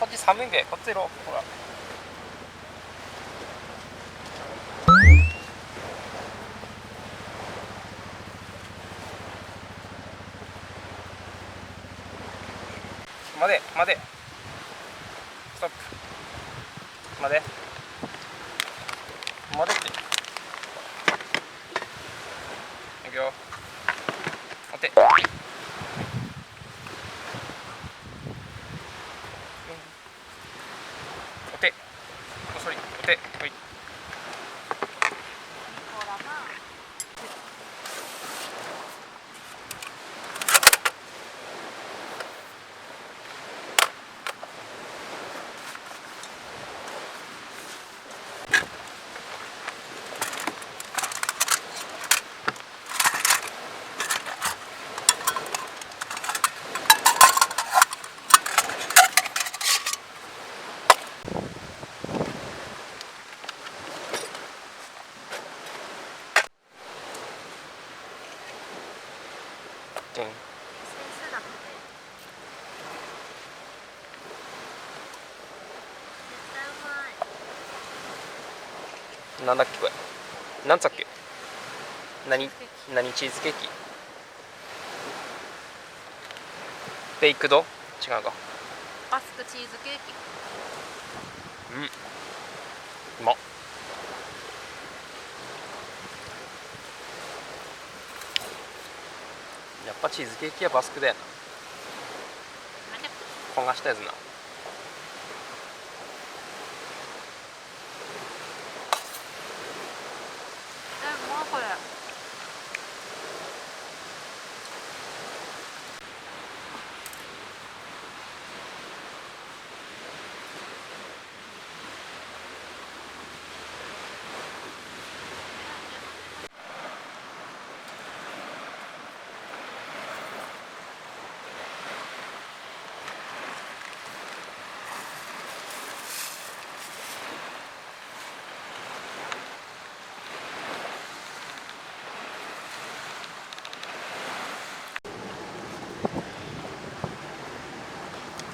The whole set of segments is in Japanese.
こっち寒いんで、こっちろ、ほら。待て、待て。ストップ。待て。待てって。いくよ。待て。お手。それ、お手。はい。点。なんだっけこれ。なんつったっけ。何チーズケーキ。ベイクド？違うか。バスクチーズケーキ。うん。うまっ。やっぱチーズケーキはバスクだよな。焦がしたやつな。もうこれ。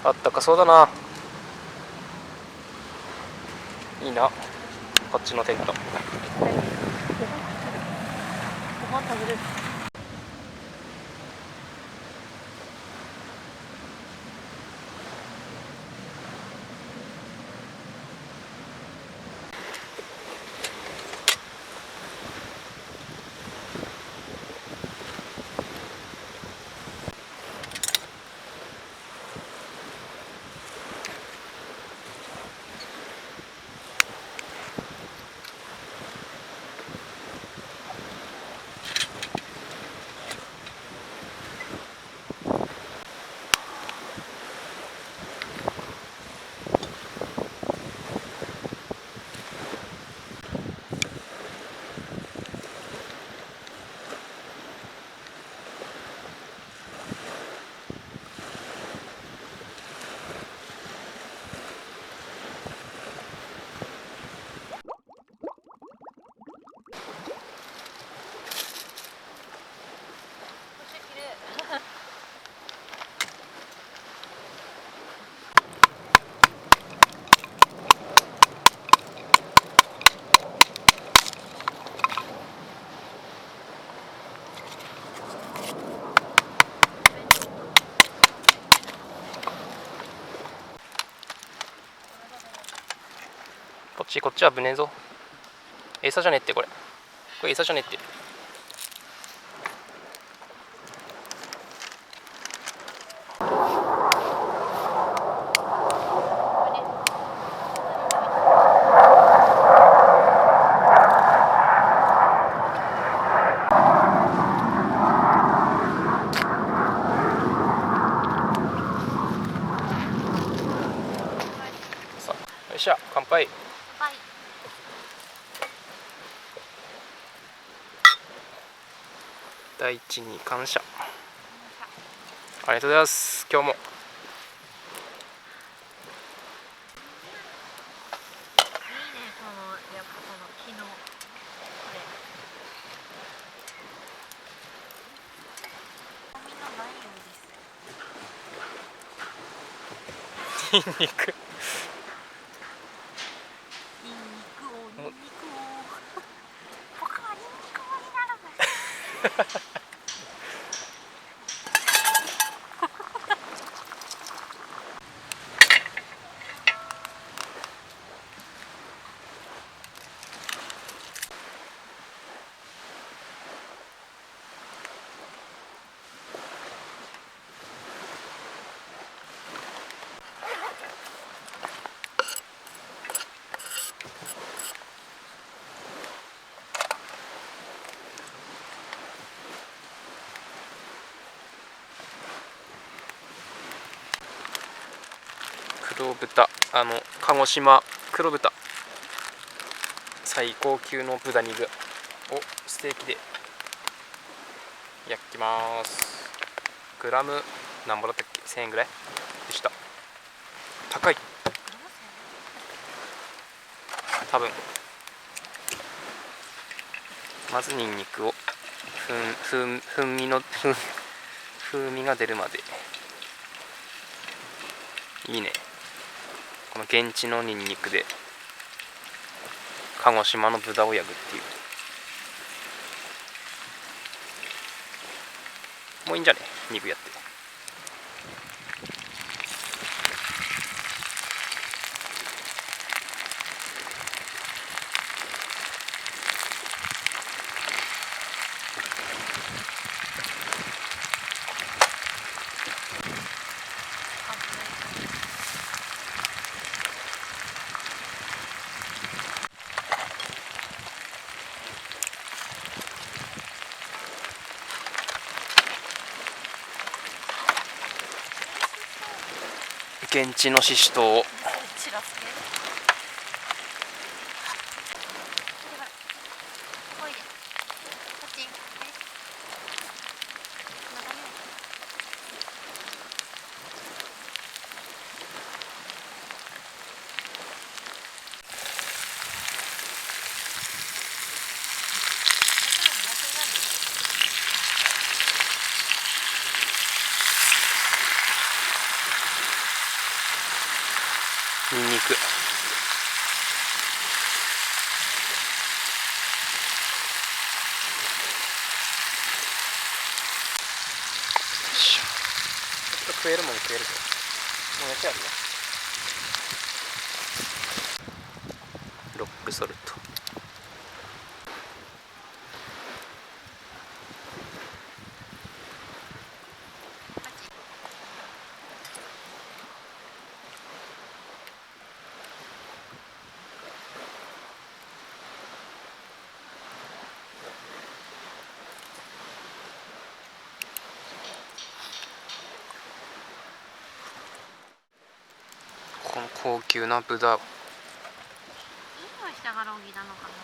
あったかそうだな。いいな、こっちのテント。ご飯食べれる。こっちは危ねえぞ。餌じゃねえってこれ。これ餌じゃねえって。さあ、よっしゃ、乾杯。はい。大地に感謝。ありがとうございます。今日も。いいね、このやっぱこの木のこれ。ゴミのないようです。ニンニクニンニクをニンニクを僕はニンニク王になるんです黒豚、鹿児島黒豚、最高級の豚肉をステーキで焼きます。グラム何ぼだったっけ、1000円ぐらいでした。高い、多分。まずニンニクを風味が出るまで。いいね、この現地のニンニクで鹿児島の豚を焼くっていう。もういいんじゃね、肉やって。現地のししとうをチラつける。おいで。こっち。中身。ニンニク、ちょっと食えるもん食えるけど、もうやってやるよ。ロックソルト、この高級な豚、いい匂いしたからおぎなのかな。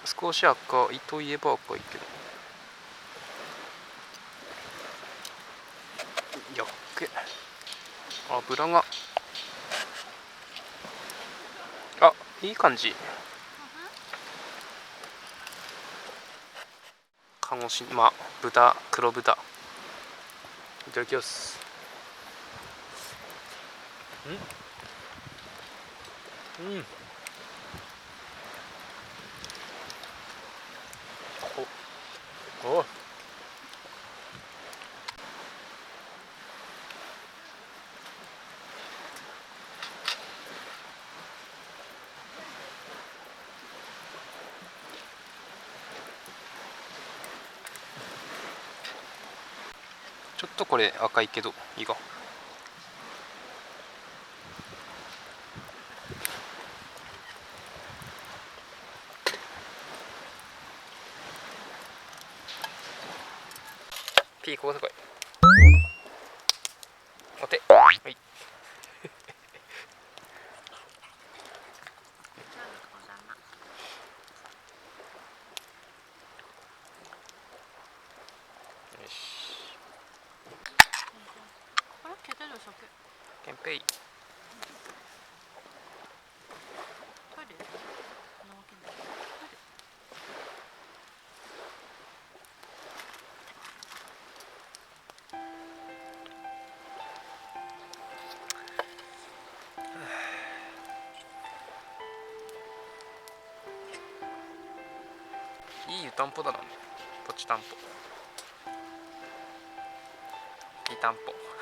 少し赤いといえば赤いけど、やっけ、油が、あ、いい感じ。鹿児島豚、黒豚、いただきます。うん、お、ちょっとこれ赤いけどいいか。ピーここでこい。お手。はい。よし。これケテル食。ケンペイ。トイレ。なわけない。トイレ。いい湯たんぽだな。ポチタンポ。いいたんぽ。